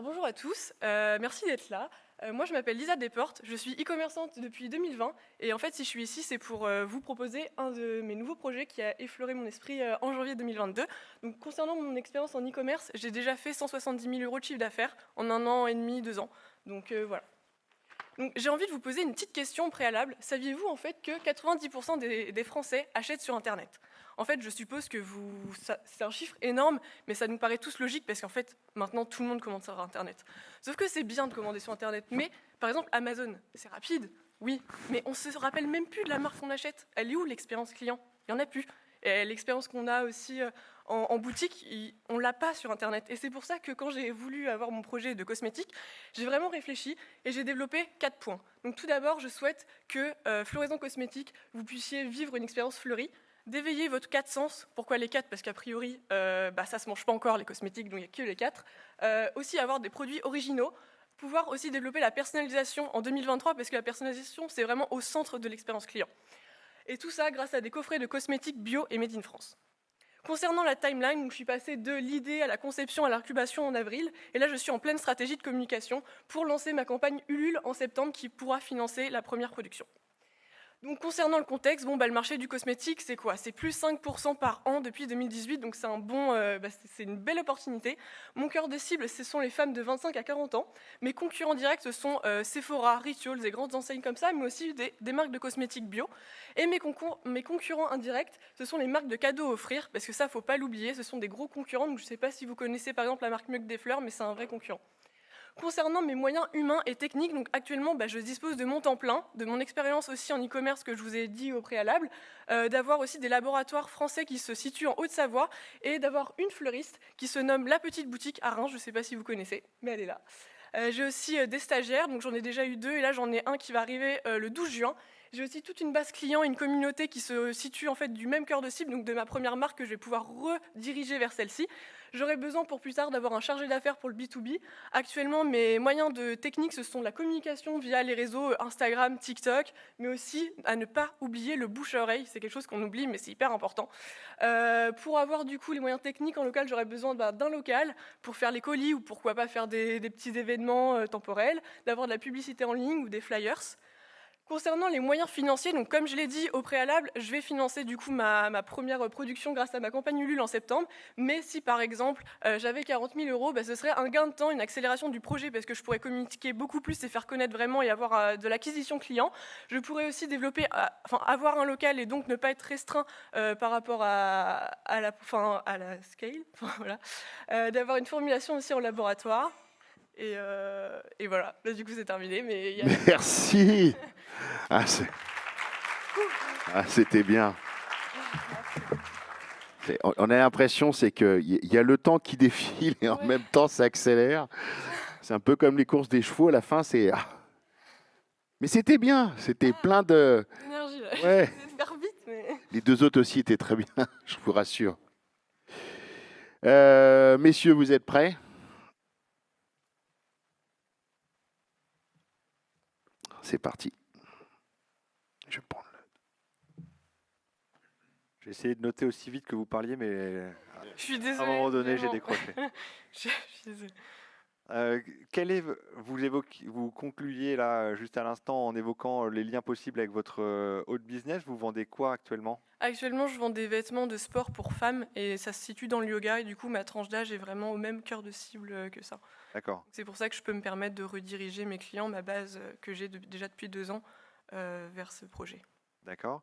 Alors bonjour à tous, merci d'être là. Moi je m'appelle Lisa Desportes, je suis e-commerçante depuis 2020 et en fait si je suis ici c'est pour vous proposer un de mes nouveaux projets qui a effleuré mon esprit en janvier 2022. Donc concernant mon expérience en e-commerce, j'ai déjà fait 170 000 euros de chiffre d'affaires en 1 an et demi, 2 ans. Donc voilà. Donc, j'ai envie de vous poser une petite question préalable. Saviez-vous en fait que 90% des Français achètent sur Internet? En fait, je suppose que c'est un chiffre énorme, mais ça nous paraît tous logique parce qu'en fait, maintenant, tout le monde commande sur Internet. Sauf que c'est bien de commander sur Internet. Mais, par exemple, Amazon, c'est rapide, oui, mais on se rappelle même plus de la marque qu'on achète. Elle est où l'expérience client? Il n'y en a plus. Et l'expérience qu'on a aussi en boutique, on ne l'a pas sur Internet. Et c'est pour ça que quand j'ai voulu avoir mon projet de cosmétique, j'ai vraiment réfléchi et j'ai développé 4 points. Donc tout d'abord, je souhaite que Floraison Cosmétique, vous puissiez vivre une expérience fleurie, d'éveiller votre 4 sens. Pourquoi les 4? Parce qu'a priori, ça se mange pas encore les cosmétiques, donc il n'y a que les 4. Aussi avoir des produits originaux, pouvoir aussi développer la personnalisation en 2023, parce que la personnalisation, c'est vraiment au centre de l'expérience client. Et tout ça grâce à des coffrets de cosmétiques bio et made in France. Concernant la timeline, je suis passée de l'idée à la conception à l'incubation en avril, et là je suis en pleine stratégie de communication pour lancer ma campagne Ulule en septembre qui pourra financer la première production. Donc concernant le contexte, le marché du cosmétique, c'est quoi? C'est plus 5% par an depuis 2018, donc c'est c'est une belle opportunité. Mon cœur de cible, ce sont les femmes de 25 à 40 ans. Mes concurrents directs, ce sont Sephora, Rituals, des grandes enseignes comme ça, mais aussi des marques de cosmétiques bio. Et mes concurrents indirects, ce sont les marques de cadeaux à offrir, parce que ça, faut pas l'oublier, ce sont des gros concurrents. Donc je ne sais pas si vous connaissez par exemple la marque Muck des Fleurs, mais c'est un vrai concurrent. Concernant mes moyens humains et techniques, donc actuellement, je dispose de mon temps plein, de mon expérience aussi en e-commerce que je vous ai dit au préalable, d'avoir aussi des laboratoires français qui se situent en Haute-Savoie et d'avoir une fleuriste qui se nomme La Petite Boutique à Reims, je ne sais pas si vous connaissez, mais elle est là. J'ai aussi des stagiaires, donc j'en ai déjà eu 2 et là j'en ai un qui va arriver le 12 juin. J'ai aussi toute une base client, une communauté qui se situe en fait du même cœur de cible, donc de ma première marque que je vais pouvoir rediriger vers celle-ci. J'aurai besoin pour plus tard d'avoir un chargé d'affaires pour le B2B. Actuellement, mes moyens de technique, ce sont la communication via les réseaux Instagram, TikTok, mais aussi à ne pas oublier le bouche-à-oreille. C'est quelque chose qu'on oublie, mais c'est hyper important. Pour avoir du coup les moyens techniques en local, j'aurais besoin d'un local pour faire les colis ou pourquoi pas faire des petits événements temporels, d'avoir de la publicité en ligne ou des flyers. Concernant les moyens financiers, donc comme je l'ai dit au préalable, je vais financer du coup ma première production grâce à ma campagne Ulule en septembre. Mais si par exemple j'avais 40 000 euros, ce serait un gain de temps, une accélération du projet parce que je pourrais communiquer beaucoup plus et faire connaître vraiment et avoir de l'acquisition client. Je pourrais aussi développer, avoir un local et donc ne pas être restreint par rapport à la scale, voilà. D'avoir une formulation aussi en laboratoire. Et voilà, là, du coup c'est terminé. Mais Merci. C'était bien. On a l'impression qu'il y a le temps qui défile et en même temps ça accélère. C'est un peu comme les courses des chevaux, à la fin c'est... Mais c'était bien, c'était plein de... Énergie, là. Ouais. Je vais faire vite, mais... Les 2 autres aussi étaient très bien, je vous rassure. Messieurs, vous êtes prêts? C'est parti. Je vais prendre le... J'ai essayé de noter aussi vite que vous parliez, mais Je suis désolée, à un moment donné, j'ai vraiment. décroché. Je suis désolée. Vous concluiez là juste à l'instant en évoquant les liens possibles avec votre autre business. Vous vendez quoi actuellement? Actuellement, je vends des vêtements de sport pour femmes et ça se situe dans le yoga et du coup, ma tranche d'âge est vraiment au même cœur de cible que ça. D'accord. C'est pour ça que je peux me permettre de rediriger mes clients, ma base que j'ai déjà depuis 2 ans, vers ce projet. D'accord.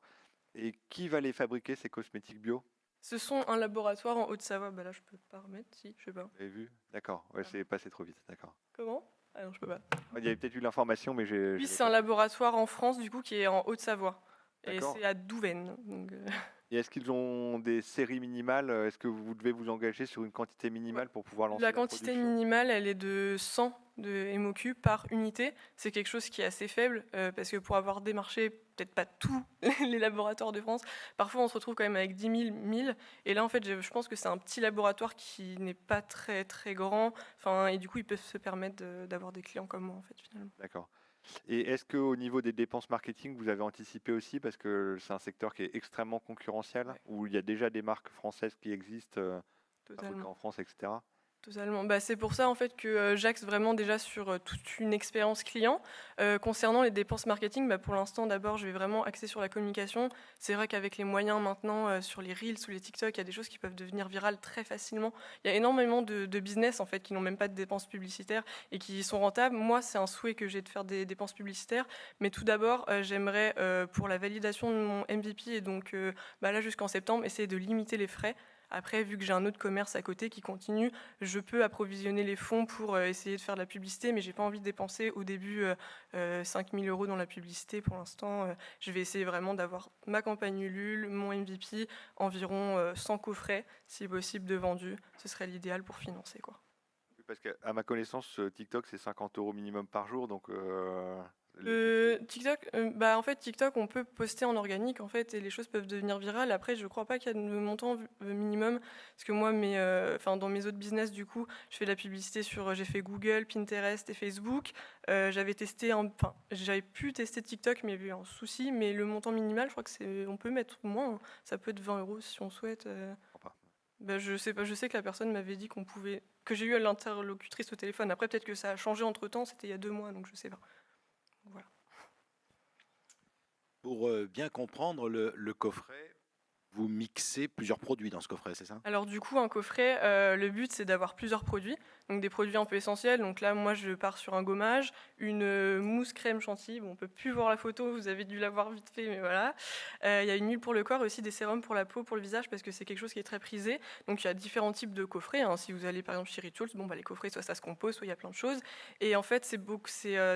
Et qui va les fabriquer, ces cosmétiques bio? Ce sont un laboratoire en Haute-Savoie. Là, je peux pas remettre, si, je sais pas. Vous avez vu? D'accord. Ouais, c'est passé trop vite. D'accord. Comment? Ah non, je peux pas. Il y avait peut-être eu l'information, mais j'ai. Oui, c'est un laboratoire en France, du coup, qui est en Haute-Savoie. Et D'accord. c'est à Douvaine. Donc, Et est-ce qu'ils ont des séries minimales? Est-ce que vous devez vous engager sur une quantité minimale pour pouvoir lancer la la quantité production? minimale, elle est de 100 de MOQ par unité. C'est quelque chose qui est assez faible parce que pour avoir démarché peut-être pas tous les laboratoires de France, parfois on se retrouve quand même avec 10 000, 1000. Et là, en fait, je pense que c'est un petit laboratoire qui n'est pas très, très grand. Et du coup, ils peuvent se permettre d'avoir des clients comme moi, en fait, finalement. D'accord. Et est-ce qu'au niveau des dépenses marketing, vous avez anticipé aussi, parce que c'est un secteur qui est extrêmement concurrentiel, Ouais. où il y a déjà des marques françaises qui existent, fabriquées Totalement. en France, etc. Totalement. Bah, c'est pour ça en fait que j'axe vraiment déjà sur toute une expérience client. Concernant les dépenses marketing, bah, pour l'instant d'abord je vais vraiment axer sur la communication. C'est vrai qu'avec les moyens maintenant sur les Reels ou les TikTok, il y a des choses qui peuvent devenir virales très facilement. Il y a énormément de business en fait qui n'ont même pas de dépenses publicitaires et qui sont rentables. Moi c'est un souhait que j'ai de faire des dépenses publicitaires, mais tout d'abord j'aimerais pour la validation de mon MVP et donc bah, là jusqu'en septembre essayer de limiter les frais. Après, vu que j'ai un autre commerce à côté qui continue, je peux approvisionner les fonds pour essayer de faire de la publicité, mais j'ai pas envie de dépenser au début 5 000 € dans la publicité. Pour l'instant, je vais essayer vraiment d'avoir ma campagne Ulule, mon MVP, environ 100 coffrets, si possible, de vendus. Ce serait l'idéal pour financer, quoi. Parce qu'à ma connaissance, TikTok, c'est 50 € minimum par jour. Donc, TikTok, bah en fait TikTok on peut poster en organique en fait et les choses peuvent devenir virales. Après je crois pas qu'il y a de montant minimum parce que moi dans mes autres business du coup je fais de la publicité sur j'ai fait Google, Pinterest et Facebook. J'avais pu tester TikTok mais il y avait eu un souci, mais le montant minimal je crois que on peut mettre moins, hein. Ça peut être 20 € si on souhaite. Bah, je sais pas, je sais que la personne m'avait dit que j'ai eu l'interlocutrice au téléphone. Après peut-être que ça a changé entre temps, c'était il y a 2 mois donc je sais pas. Voilà. Pour bien comprendre le coffret, vous mixez plusieurs produits dans ce coffret, c'est ça? Alors du coup, un coffret, le but c'est d'avoir plusieurs produits, donc des produits un peu essentiels. Donc là, moi je pars sur un gommage, une mousse crème chantilly. Bon, on peut plus voir la photo, vous avez dû la voir vite fait, mais voilà. Il y a une huile pour le corps et aussi des sérums pour la peau, pour le visage, parce que c'est quelque chose qui est très prisé. Donc il y a différents types de coffrets, hein. Si vous allez par exemple chez Rituals, bon, bah, les coffrets, soit ça se compose, soit il y a plein de choses. Et en fait, c'est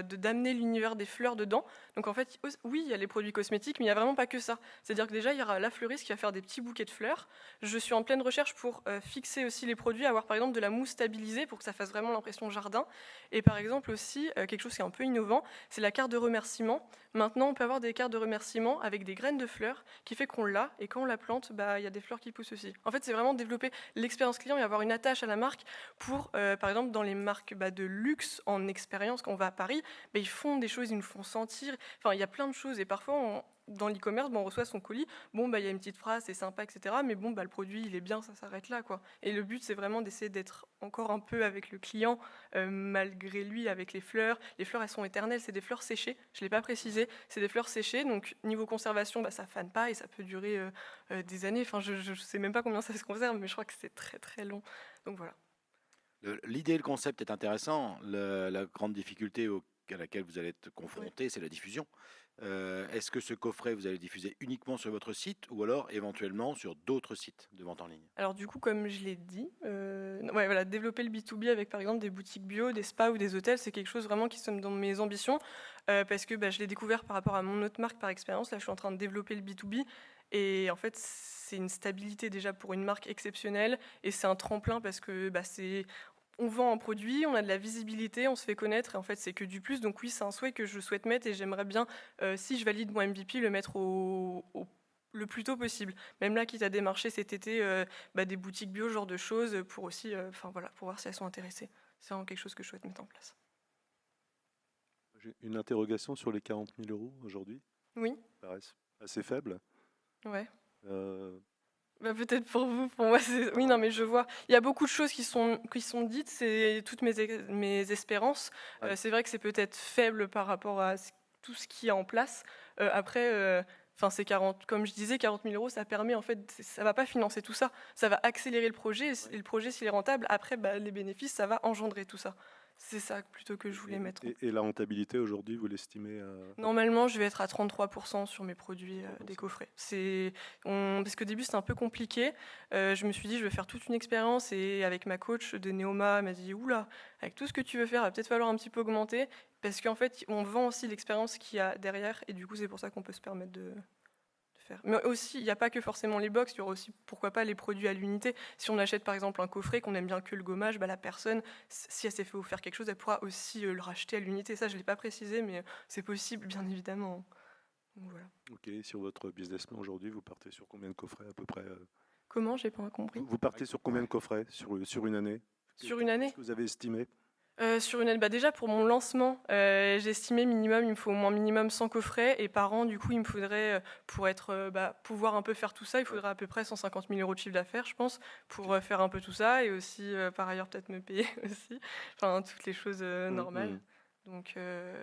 d'amener l'univers des fleurs dedans. Donc en fait, oui, il y a les produits cosmétiques, mais il n'y a vraiment pas que ça. C'est-à-dire que déjà, il y aura la fleuriste qui va faire des petits bouquets de fleurs. Je suis en pleine recherche pour fixer aussi les produits, avoir par exemple de la mousse stabilisée pour que ça fasse vraiment l'impression jardin. Et par exemple aussi, quelque chose qui est un peu innovant, c'est la carte de remerciement. Maintenant, on peut avoir des cartes de remerciement avec des graines de fleurs qui fait qu'on l'a, et quand on la plante, bah, il y a des fleurs qui poussent aussi. En fait, c'est vraiment développer l'expérience client et avoir une attache à la marque pour, par exemple, dans les marques de luxe en expérience, quand on va à Paris, bah, ils font des choses, ils nous font sentir. Enfin, il y a plein de choses et parfois, dans l'e-commerce, on reçoit son colis, bon, bah, il y a une petite phrase, c'est sympa, etc. Mais bon, bah, le produit, il est bien, ça s'arrête là, quoi. Et le but, c'est vraiment d'essayer d'être encore un peu avec le client, malgré lui, avec les fleurs. Les fleurs, elles sont éternelles, c'est des fleurs séchées, je ne l'ai pas précisé, c'est des fleurs séchées, donc niveau conservation, bah, ça fane pas et ça peut durer des années. Enfin, je ne sais même pas combien ça se conserve, mais je crois que c'est très très long. Donc voilà. L'idée et le concept est intéressant. La grande difficulté à laquelle vous allez être confronté, c'est la diffusion. Est-ce que ce coffret, vous allez le diffuser uniquement sur votre site ou alors éventuellement sur d'autres sites de vente en ligne? Alors du coup, comme je l'ai dit, ouais, voilà, développer le B2B avec par exemple des boutiques bio, des spas ou des hôtels, c'est quelque chose vraiment qui sont dans mes ambitions parce que je l'ai découvert par rapport à mon autre marque par expérience. Là, je suis en train de développer le B2B et en fait, c'est une stabilité déjà pour une marque exceptionnelle et c'est un tremplin parce que on vend un produit, on a de la visibilité, on se fait connaître et en fait c'est que du plus. Donc oui, c'est un souhait que je souhaite mettre et j'aimerais bien, si je valide mon MVP, le mettre le plus tôt possible. Même là, quitte à démarcher cet été des boutiques bio, ce genre de choses, pour aussi, pour voir si elles sont intéressées. C'est vraiment quelque chose que je souhaite mettre en place. J'ai une interrogation sur les 40 000 € aujourd'hui. Oui. Ça paraît assez faible. Ouais. Euh, Peut-être pour vous, pour moi, oui, non, mais je vois. Il y a beaucoup de choses qui sont dites, c'est toutes mes espérances. Ouais. C'est vrai que c'est peut-être faible par rapport à tout ce qui est en place. Après, c'est 40, comme je disais, 40 000 €, ça permet, en fait, ça va pas financer tout ça. Ça va accélérer le projet, et le projet, s'il est rentable, après, les bénéfices, ça va engendrer tout ça. C'est ça plutôt que je voulais mettre. Et la rentabilité aujourd'hui, vous l'estimez Normalement, je vais être à 33% sur mes produits des 33%. coffrets. Parce qu'au début, c'était un peu compliqué. Je me suis dit, je vais faire toute une expérience. Et avec ma coach de Neoma, elle m'a dit, oula, avec tout ce que tu veux faire, il va peut-être falloir un petit peu augmenter. Parce qu'en fait, on vend aussi l'expérience qu'il y a derrière. Et du coup, c'est pour ça qu'on peut se permettre de faire. Mais aussi, il n'y a pas que forcément les box, il y aura aussi, pourquoi pas, les produits à l'unité. Si on achète par exemple un coffret, qu'on aime bien que le gommage, la personne, si elle s'est fait offrir quelque chose, elle pourra aussi le racheter à l'unité. Ça, je ne l'ai pas précisé, mais c'est possible, bien évidemment. Donc, voilà. Ok, sur votre business plan aujourd'hui, vous partez sur combien de coffrets à peu près Comment? J'ai pas compris. Vous partez sur combien de coffrets sur une année? Sur une année? Qu'est-ce que vous avez estimé? Sur une aide, bah déjà pour mon lancement, j'ai estimé minimum, il me faut au moins minimum 100 coffrets et par an, du coup, il me faudrait, pour être, pouvoir un peu faire tout ça, il faudrait à peu près 150 000 € de chiffre d'affaires, je pense, pour faire un peu tout ça et aussi, par ailleurs, peut-être me payer aussi, enfin, toutes les choses normales. Donc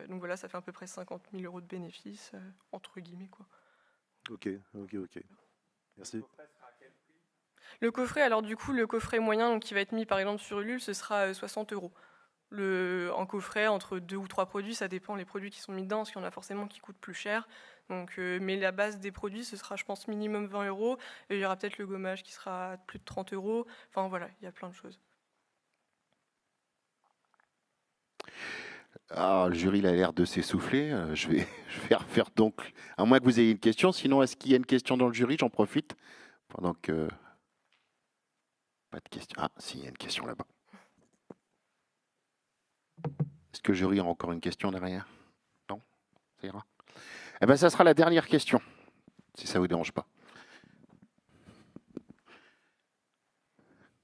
voilà, ça fait à peu près 50 000 € de bénéfices, entre guillemets, quoi. Ok, ok, ok. Merci. Le coffret, alors du coup, le coffret moyen donc, qui va être mis par exemple sur Ulule, ce sera 60 €. En coffret, entre 2 ou 3 produits, ça dépend les produits qui sont mis dedans, parce qu'il y en a forcément qui coûtent plus cher. Donc, mais la base des produits, ce sera, je pense, minimum 20 €. Et il y aura peut-être le gommage qui sera plus de 30 €. Enfin voilà, il y a plein de choses. Ah, le jury il a l'air de s'essouffler. Je vais refaire donc, à moins que vous ayez une question. Sinon, est-ce qu'il y a une question dans le jury? J'en profite pendant que... Pas de question. Ah, si, il y a une question là-bas. Est-ce que le jury a encore une question derrière? Non? Ça ira? Eh bien, ça sera la dernière question, si ça ne vous dérange pas.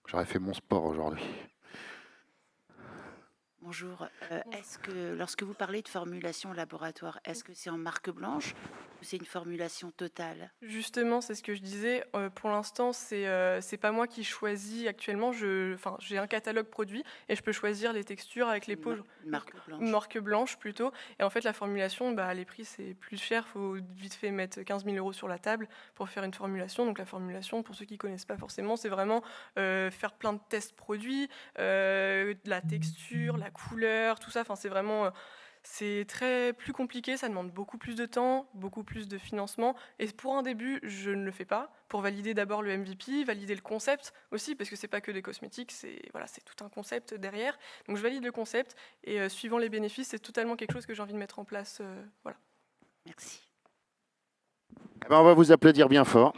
J'aurais fait mon sport aujourd'hui. Bonjour. Est-ce que lorsque vous parlez de formulation laboratoire, est-ce que c'est en marque blanche ou c'est une formulation totale? Justement, c'est ce que je disais. Pour l'instant, c'est pas moi qui choisis actuellement. J'ai un catalogue produit et je peux choisir les textures avec les peaux. Une marque blanche. Une marque blanche plutôt. Et en fait, la formulation, les prix, c'est plus cher. Il faut vite fait mettre 15 000 € sur la table pour faire une formulation. Donc la formulation, pour ceux qui ne connaissent pas forcément, c'est vraiment faire plein de tests produits, la texture, la couleur, tout ça. Enfin, c'est vraiment... c'est très plus compliqué, ça demande beaucoup plus de temps, beaucoup plus de financement. Et pour un début, je ne le fais pas. Pour valider d'abord le MVP, valider le concept aussi, parce que c'est pas que des cosmétiques, c'est tout un concept derrière. Donc je valide le concept et suivant les bénéfices, c'est totalement quelque chose que j'ai envie de mettre en place. Voilà. Merci. Eh ben, on va vous applaudir bien fort.